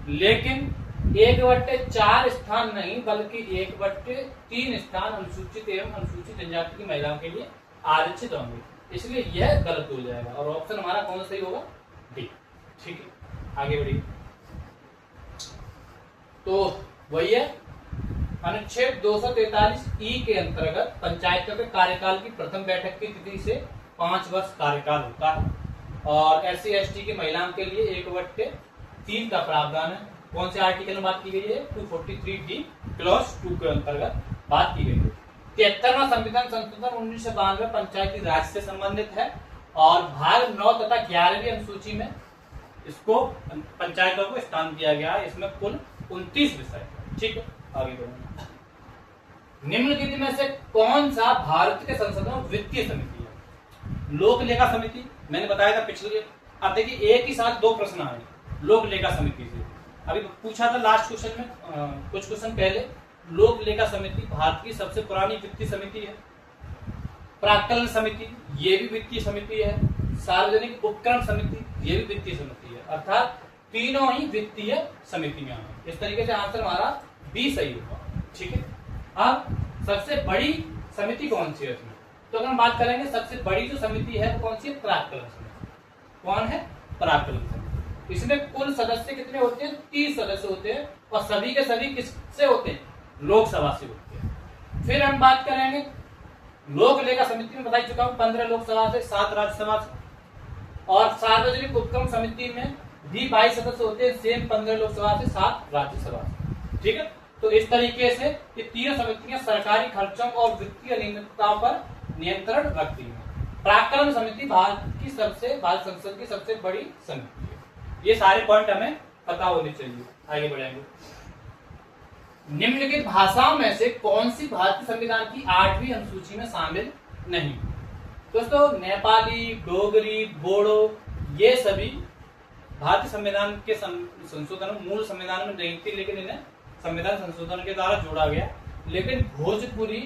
लेकिन 1/4 स्थान नहीं बल्कि 1/3 स्थान अनुसूचित एवं अनुसूचित जनजाति की महिलाओं के लिए आरक्षित होंगे, इसलिए यह गलत हो जाएगा और ऑप्शन हमारा कौन सा सही होगा? डी। ठीक है, आगे बढ़िए। तो वही है अनुच्छेद 243 ई के अंतर्गत पंचायतों के कार्यकाल की प्रथम बैठक की तिथि से 5 वर्ष कार्यकाल होता है और SC/ST की महिलाओं के लिए 1/3 का प्रावधान है। कौन से आर्टिकल में बात की गई है? 243D क्लॉज 2 के अंतर्गत बात की गई है। 73वां संविधान संशोधन 1992 पंचायती राज से संबंधित है और भाग 9 तथा 11वीं अनुसूची में इसको पंचायतों को स्थान दिया गया है। इसमें कुल 29 विषय। ठीक है, आगे बढ़ेंगे। निम्नलिखित में से कौन सा भारत के संसद में वित्तीय समिति है? लोक लेखा समिति, मैंने बताया था पिछले। अब देखिए एक ही साथ 2 प्रश्न आए लोक लेखा समिति से। अभी पूछा था लास्ट क्वेश्चन में, कुछ क्वेश्चन पहले। लोक लेखा समिति भारत की सबसे पुरानी वित्तीय समिति है। प्राक्कलन समिति, ये भी वित्तीय समिति है। सार्वजनिक उपक्रम समिति, ये भी वित्तीय समिति है। अर्थात तीनों ही वित्तीय समितियां हैं। इस तरीके से आंसर हमारा बी सही होगा। ठीक है, अब सबसे बड़ी समिति कौन सी है इसमें? तो अगर हम बात करेंगे सबसे बड़ी जो समिति है वो कौन सी है? प्राक्कलन समिति। कौन है? प्राक्कलन समिति। इसमें कुल सदस्य कितने होते हैं? 30 सदस्य होते हैं और सभी के सभी किससे होते हैं? लोकसभा से होते हैं। फिर हम बात करेंगे लोक लेखा समिति में बता चुका हूं 15 लोकसभा से, 7 राज्यसभा से। और सार्वजनिक उपक्रम समिति में भी 22 सदस्य होते हैं, सेम 15 लोकसभा से, 7 राज्यसभा से। ठीक है, तो इस तरीके से ये तीनों समितियां सरकारी खर्चों और वित्तीय अनियमितताओं पर नियंत्रण रखती हैं। प्राक्कलन समिति भारत संसद की सबसे बड़ी समिति है। ये सारे पॉइंट हमें पता होने चाहिए। आगे बढ़ेंगे। निम्नलिखित भाषाओं में से कौन सी भारतीय संविधान की 8वीं अनुसूची में शामिल नहीं? दोस्तों, नेपाली, डोगरी, बोडो, ये सभी भारतीय संविधान के संशोधन मूल संविधान में नहीं थी, लेकिन इन्हें संविधान संशोधन के द्वारा जोड़ा गया। लेकिन भोजपुरी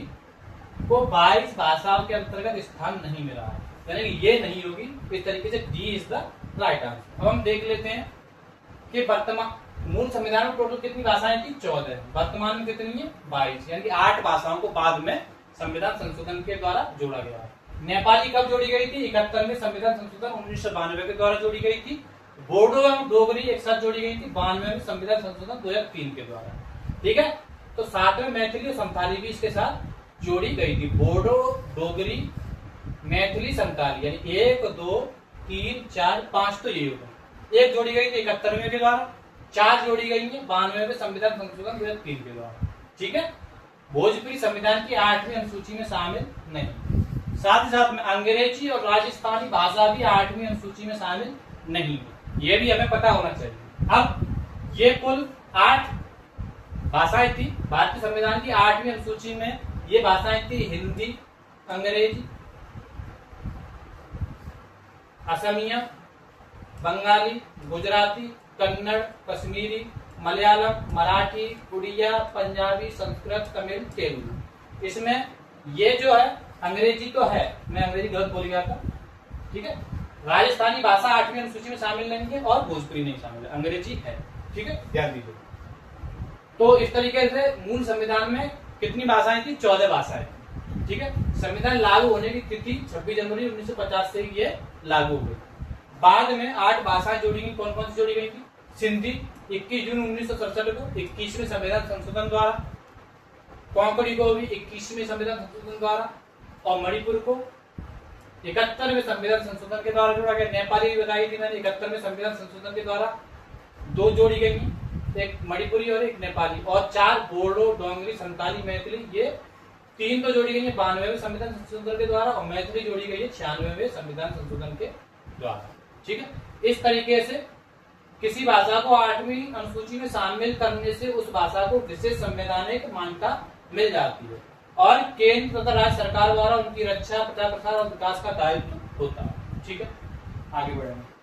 को 22 भाषाओं के अंतर्गत स्थान नहीं मिला है, यानी ये नहीं होगी। इस तरीके से D is the right answer. अब हम देख लेते हैं कि वर्तमान मूल संविधान में टोटल कितनी भाषाएं थी? 14। वर्तमान में कितनी है? 22, यानी 8 भाषाओं को बाद में संविधान संशोधन के द्वारा जोड़ा गया है। नेपाली कब जोड़ी गई थी? 71 में संविधान संशोधन 1992 के द्वारा जोड़ी गई थी। बोडो एवं डोगरी एक साथ जोड़ी गई थी 92 में संविधान संशोधन 2003 के द्वारा। ठीक है, तो साथ में मैथिली और संथाली भी इसके साथ जोड़ी गई थी। बोडो, डोगरी, मैथिली, संथाली, यानी 1 2 3 4 5 तो ये होगा। एक जोड़ी गई थी 71वें के द्वारा, 4 जोड़ी गई है 92वें संविधान संशोधन 2003 के द्वारा। ठीक है, भोजपुरी संविधान की 8वीं अनुसूची में शामिल नहीं। साथ ही साथ में अंग्रेजी और राजस्थानी भाषा भी 8वीं अनुसूची में शामिल नहीं है, ये भी हमें पता होना चाहिए। अब ये कुल 8 भाषाएं थी भारतीय संविधान की 8वीं अनुसूची में। ये भाषाएं थी हिंदी, अंग्रेजी, असमिया, बंगाली, गुजराती, कन्नड़, कश्मीरी, मलयालम, मराठी, उड़िया, पंजाबी, संस्कृत, तमिल, तेलुगु। इसमें ये जो है अंग्रेजी तो है, मैं अंग्रेजी गलत बोल गया था। ठीक है, राजस्थानी भाषा 8वीं अनुसूची में शामिल नहीं है और भोजपुरी नहीं शामिल है, अंग्रेजी है। ठीक है, ध्यान दीजिए। तो इस तरीके से मूल संविधान में कितनी भाषाएं थी? 14 भाषाएं। ठीक है, संविधान लागू होने की तिथि 26 जनवरी 1950 से ये लागू हो गई। बाद में 8 भाषाएं जोड़ी गई। कौन कौन सी जोड़ी गई थी? सिंधी 21 जून 1967 को 21वें संविधान संशोधन द्वारा, कोंकणी को भी 21वें संविधान संशोधन द्वारा, और मणिपुर को 71वें संविधान संशोधन के द्वारा जोड़ा गया। नेपाली भी बताई थी मैंने, 71वें संविधान संशोधन के द्वारा 2 जोड़ी गई, एक मणिपुरी और एक नेपाली, और 4 बोडो, डोंगरी, संताली, मैथिली, ये 3 तो जोड़ी गई है 92वें संविधान संशोधन के द्वारा, और मैथिली जोड़ी गई है 96वें संविधान संशोधन के द्वारा। ठीक है, इस तरीके से किसी भाषा को 8वीं अनुसूची में शामिल करने से उस भाषा को विशेष संवैधानिक मान्यता मिल जाती है और केंद्र तथा राज्य सरकार द्वारा उनकी रक्षा, प्रचार प्रसार और विकास का दायित्व होता है। ठीक है, आगे बढ़ेंगे।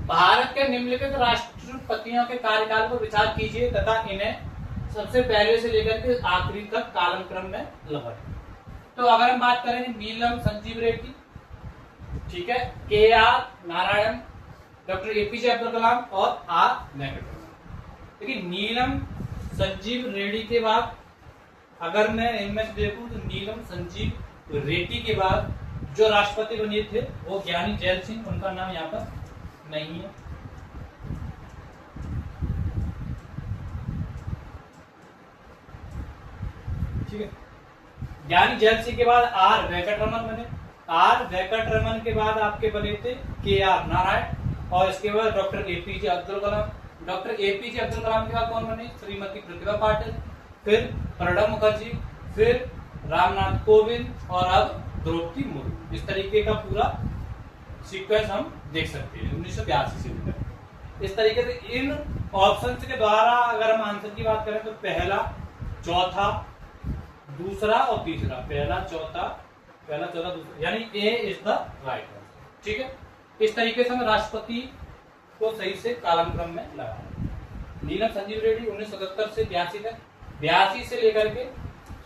भारत के निम्नलिखित राष्ट्रपतियों के कार्यकाल पर विचार कीजिए तथा इन्हें सबसे पहले से लेकर के आखिरी तक कालक्रम में लगाएं। तो अगर हम बात करें नीलम संजीव रेड्डी, ठीक है, KR Narayan, doctor APJ Abdul Kalam और R वेंकटरमण। देखिए नीलम संजीव रेड्डी के बाद अगर मैं इनमें देखूं तो नीलम संजीव रेड्डी के बाद जो राष्ट्रपति बने थे वो ज्ञानी जैल सिंह, उनका नाम यहाँ पर नहीं है। ठीक है, ज्ञानी जैल सिंह के बाद R वेंकटरमण बने। R वेंकटरमण के बाद आपके बने थे KR नारायण, और इसके बाद डॉक्टर APJ अब्दुल कलाम। डॉक्टर APJ अब्दुल कलाम के बाद कौन बने? श्रीमती प्रतिभा पाटिल, फिर प्रणब मुखर्जी, फिर रामनाथ कोविंद और अब द्रौपदी मुर्मू। इस तरीके का पूरा सीक्वेंस हम देख सकते हैं 1982 से लेकर। इस तरीके से इन ऑप्शंस के द्वारा अगर हम आंसर की बात करें तो पहला, चौथा, दूसरा और तीसरा, पहला चौथा दूसरा, यानी A is the right answer. ठीक है, इस तरीके से हम राष्ट्रपति को सही से कालक्रम में लगाया। नीलम संजीव रेड्डी 1977 से 82 तक, 82 से लेकर के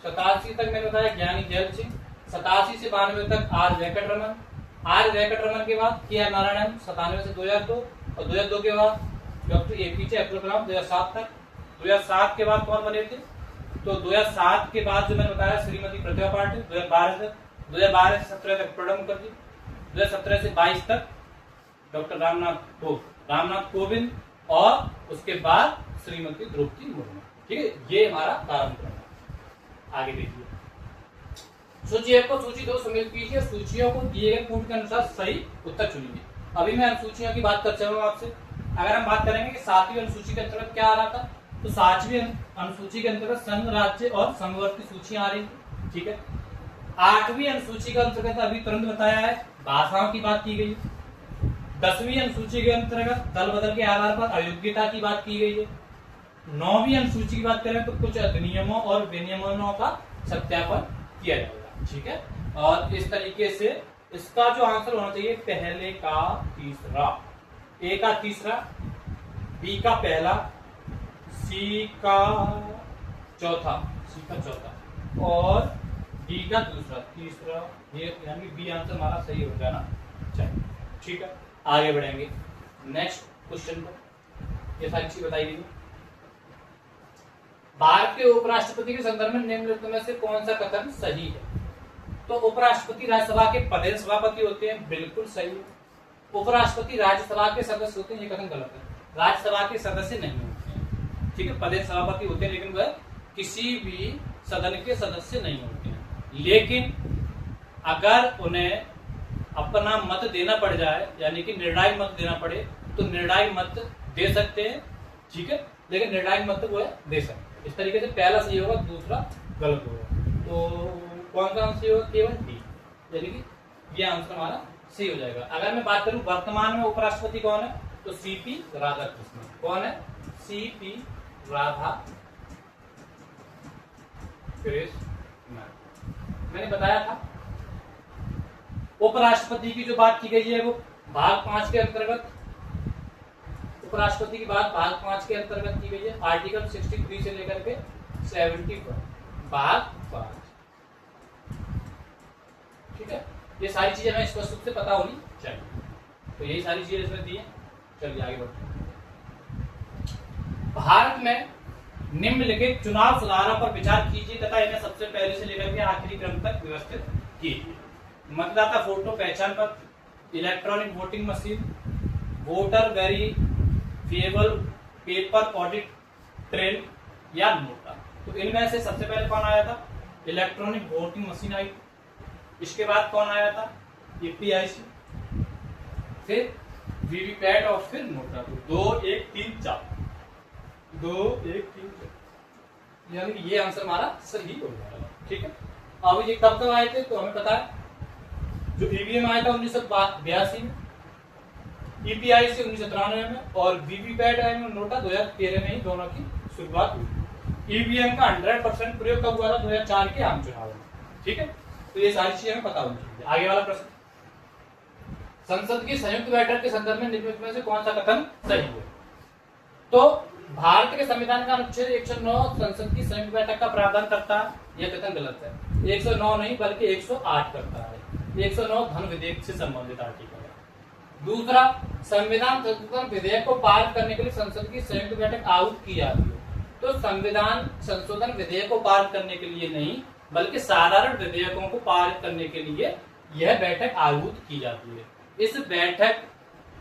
87 तक मैंने बताया ज्ञानी जैल सिंह, 87 से 92 तक R वेंकटरमण, R वेंकटरमण के बाद KR नारायण 97 से 2002, और 2002 के बाद डॉक्टर APJ अब्दुल कलाम 2007 तक। 2007 के बाद कौन बने थे? तो 2007 के बाद जो मैंने बताया श्रीमती प्रतिभा पाटिल, 2012 तक, 2012 से 17 तक प्रणब मुखर्जी, 2017 से 22 तक डॉक्टर रामनाथ कोविंद, और उसके बाद श्रीमती द्रौपदी मुर्मू। ठीक है, ये हमारा कालक्रम है। आगे देखिए, सूची 1 को सूची 2 सम्मिलित कीजिए, सूचियों को दिए गए कोड के अनुसार सही उत्तर चुनिए। अभी मैं अनुसूचियों की बात कर चलूंगा आपसे। अगर हम बात करेंगे कि 7वीं अनुसूची के अंतर्गत क्या आ रहा था, तो 7वीं अनुसूची के अंतर्गत संघ, राज्य और संघवर्ती सूचियां आ रही थी। ठीक है, 8वीं अनुसूची के अंतर्गत अभी तुरंत बताया है भाषाओं की बात की गई। 10वीं अनुसूची के अंतर्गत दल बदल के आधार पर अयोग्यता की बात की गई है। 9वीं अनुसूची की बात करें तो कुछ अधिनियमों और विनियमों का सत्यापन किया जाएगा। ठीक है, और इस तरीके से इसका जो आंसर होना चाहिए पहले का तीसरा, A का तीसरा, B का पहला, C का चौथा और D का दूसरा, तीसरा, ये यानी B आंसर हमारा सही हो जाना चाहिए। ठीक है, आगे बढ़ेंगे नेक्स्ट क्वेश्चन पर। ये सारी चीज बताई गई। भारत के उपराष्ट्रपति के संदर्भ में निम्नलिखित में से कौन सा कथन सही है? तो उपराष्ट्रपति राज्यसभा के पदेन सभापति होते हैं, बिल्कुल सही है। उपराष्ट्रपति राज्यसभा के सदस्य होते हैं, ये कथन गलत है। राज्यसभा के सदस्य नहीं होते हैं। ठीक है, पदेन सभापति होते हैं, लेकिन वह किसी भी सदन के सदस्य नहीं होते हैं। लेकिन अगर उन्हें अपना मत देना पड़ जाए, यानी कि निर्णायक मत देना पड़े, तो निर्णायक मत दे सकते हैं, ठीक है, लेकिन निर्णायक मत वो दे सकते हैं। इस तरीके से पहला सही होगा, दूसरा गलत होगा। तो कौन सा आंसर होगा? केवल डी, यानी कि ये आंसर हमारा सही हो जाएगा। अगर मैं बात करूं वर्तमान में उपराष्ट्रपति कौन है, तो सीपी राधाकृष्णन। कौन है? सीपी राधाकृष्णन। मैंने बताया था उपराष्ट्रपति की जो बात की गई है वो भाग 5 के अंतर्गत, उपराष्ट्रपति की बात भाग 5 के अंतर्गत की गई है, आर्टिकल 63 से लेकर के 71 भाग 5। ठीक है, ये सारी चीजें हमें स्पष्ट रूप से पता होनी चाहिए। तो यही सारी चीजें इसमें दी है। चलिए आगे बढ़ते हैं। भारत में निम्नलिखित चुनाव सुधारों पर विचार कीजिए तथा इन्हें सबसे पहले से लेकर के आखिरी क्रम तक व्यवस्थित कीजिए। मतदाता फोटो पहचान पत्र, electronic voting machine, voter verifiable paper audit trail या नोटा। तो इनमें से सबसे पहले कौन आया था? इलेक्ट्रॉनिक वोटिंग मशीन आई। इसके बाद कौन आया था? ईपीआईसी, फिर वीवीपैट और फिर नोटा। तो 2 1 3 4 2 1 3 4, यानी कि ये आंसर हमारा सही हो जाएगा। ठीक है, अब ये कब आए थे? तो हमें पता है जो ईवीएम आया था 1982 में, ईपीआईसी 1993 में, और वीवीपैट एवं नोटा 2013 में ही दोनों की शुरुआत हुई। ईवीएम का 100% प्रयोग कब हुआ था? 2004 के आम चुनाव में। ठीक है, तो ये सारी चीजें हमें पता होनी चाहिए। आगे वाला प्रश्न, संसद की संयुक्त बैठक के संदर्भ में निम्नलिखित में से कौन सा कथन सही है? तो भारत के संविधान का अनुच्छेद 109 संसद की संयुक्त बैठक का प्रावधान करता है, यह कथन गलत है। 109 नहीं बल्कि 108 करता है। 109 धन विधेयक से संबंधित आर्टिकल है। दूसरा, संविधान संशोधन विधेयक को पारित करने के लिए संसद की संयुक्त बैठक आहूत की जाती है। तो संविधान संशोधन विधेयक को पारित करने के लिए नहीं बल्कि साधारण विधेयकों को पारित करने के लिए यह बैठक आहूत की जाती है। इस बैठक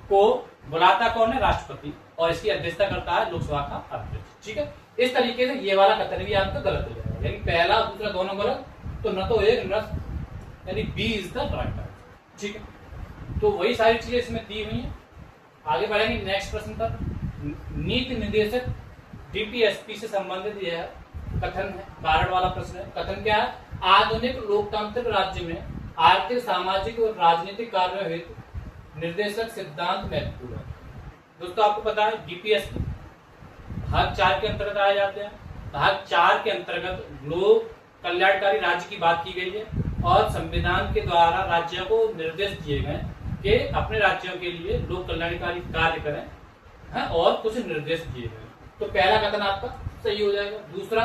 को बुलाता कौन है? राष्ट्रपति, और इसकी अध्यक्षता करता है लोकसभा का अध्यक्ष। ठीक है, इस तरीके से ये वाला कथन भी आपका गलत हो जाएगा, यानी पहला दूसरा दोनों गलत, तो न तो एक न, यानी B is the right answer. ठीक है, तो वही सारी चीजें इसमें दी हुई है। आगे बढ़ेंगे नेक्स्ट प्रश्न पर। नीति निर्देशक डीपीएसपी से संबंधित यह कथन है, कारण वाला प्रश्न है। कथन क्या है? आधुनिक लोकतांत्रिक राज्य में आर्थिक, सामाजिक और राजनीतिक कार्यों हेतु निर्देशक सिद्धांत महत्वपूर्ण है। दोस्तों आपको पता है डीपीएसपी भाग 4 के अंतर्गत आए जाते हैं। भाग 4 के अंतर्गत लोक कल्याणकारी राज्य की बात की गई है और संविधान के द्वारा राज्यों को निर्देश दिए गए कि अपने राज्यों के लिए लोक कल्याणकारी कार्य करें, है, और कुछ निर्देश दिए गए। तो पहला कथन आपका सही हो जाएगा। दूसरा,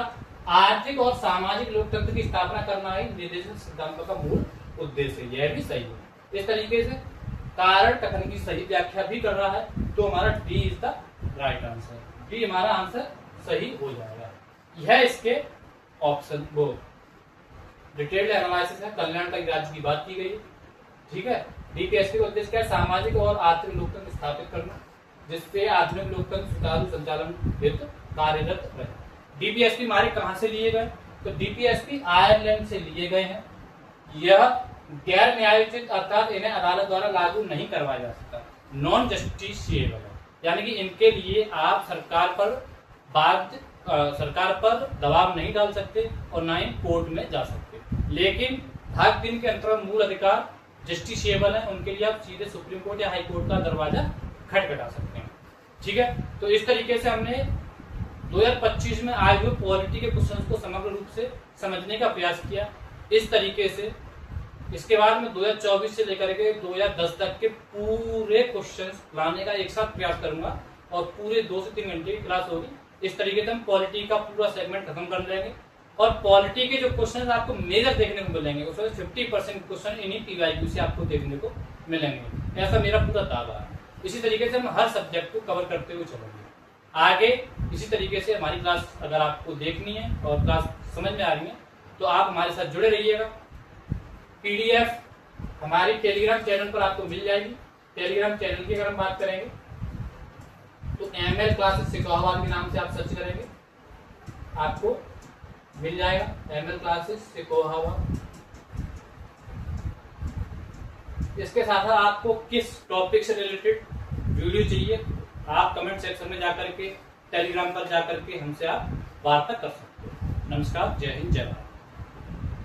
आर्थिक और सामाजिक लोकतंत्र की स्थापना करना ही निर्देशक सिद्धांतों का मूल उद्देश्य है, यह भी सही है। इस तरीके से कारण कथन की सही व्याख्या भी कर रहा है, तो हमारा D is the right answer. D हमारा आंसर सही हो जाएगा। यह इसके ऑप्शन वो डिटेल्ड एनालिसिस है, कल्याणकारी राज्य की बात की गई है। ठीक है, डीपीएसपी का उद्देश्य क्या है? सामाजिक और आर्थिक लोकतंत्र स्थापित करना, जिससे आधुनिक लोकतंत्र सुचारू संचालन हेतु कार्यरत रहे। डीपीएसपी हमारे कहां से लिए गए? तो डीपीएसपी आयरलैंड से लिए गए हैं। यह गैर न्यायोचित अर्थात इन्हें अदालत द्वारा लागू नहीं करवाया जा सकता, नॉन जस्टिसिएबल है, यानी कि इनके लिए आप सरकार पर दबाव नहीं डाल सकते और ना ही कोर्ट में जा सकते। लेकिन भाग 3 के अंतर्गत मूल अधिकार जस्टिसिएबल है, उनके लिए आप सीधे सुप्रीम कोर्ट या हाई कोर्ट का दरवाजा खटखटा सकते हैं। ठीक है, तो इस तरीके से हमने 2025 में आए हुए पॉलिटी के क्वेश्चंस को समग्र रूप से समझने का प्रयास किया। इस तरीके से इसके बाद में 2024 से लेकर के 2010 तक के पूरे क्वेश्चंस लाने का एक साथ प्रयास करूंगा और पूरे 2 से 3 घंटे की क्लास होगी। इस तरीके से हम पॉलिटी का पूरा सेगमेंट खत्म कर लेंगे और पॉलिटी के जो क्वेश्चन आपको मेजर देखने को मिलेंगे उसमें 50% क्वेश्चन इन्हीं पीवाईक्यू से आपको देखने को मिलेंगे, ऐसा मेरा पूरा दावा है। इसी तरीके से हम हर सब्जेक्ट को कवर करते हुए चलेंगे आगे। इसी तरीके से हमारी क्लास अगर आपको देखनी है और क्लास समझ में आ रही है तो आप हमारे साथ जुड़े रहिएगा। पीडीएफ हमारी टेलीग्राम चैनल पर आपको मिल जाएगी। टेलीग्राम चैनल की अगर हम बात करेंगे तो ML क्लासेस सिकोहावाद के नाम से आप सर्च करेंगे, आपको मिल जाएगा ML क्लासेस सिकोहावाद। इसके साथ आपको किस टॉपिक से रिलेटेड वीडियो चाहिए, आप कमेंट सेक्शन में जाकर के, टेलीग्राम पर जाकर के हमसे आप वार्ता कर सकते हो। नमस्कार, जय हिंद, जय भारत।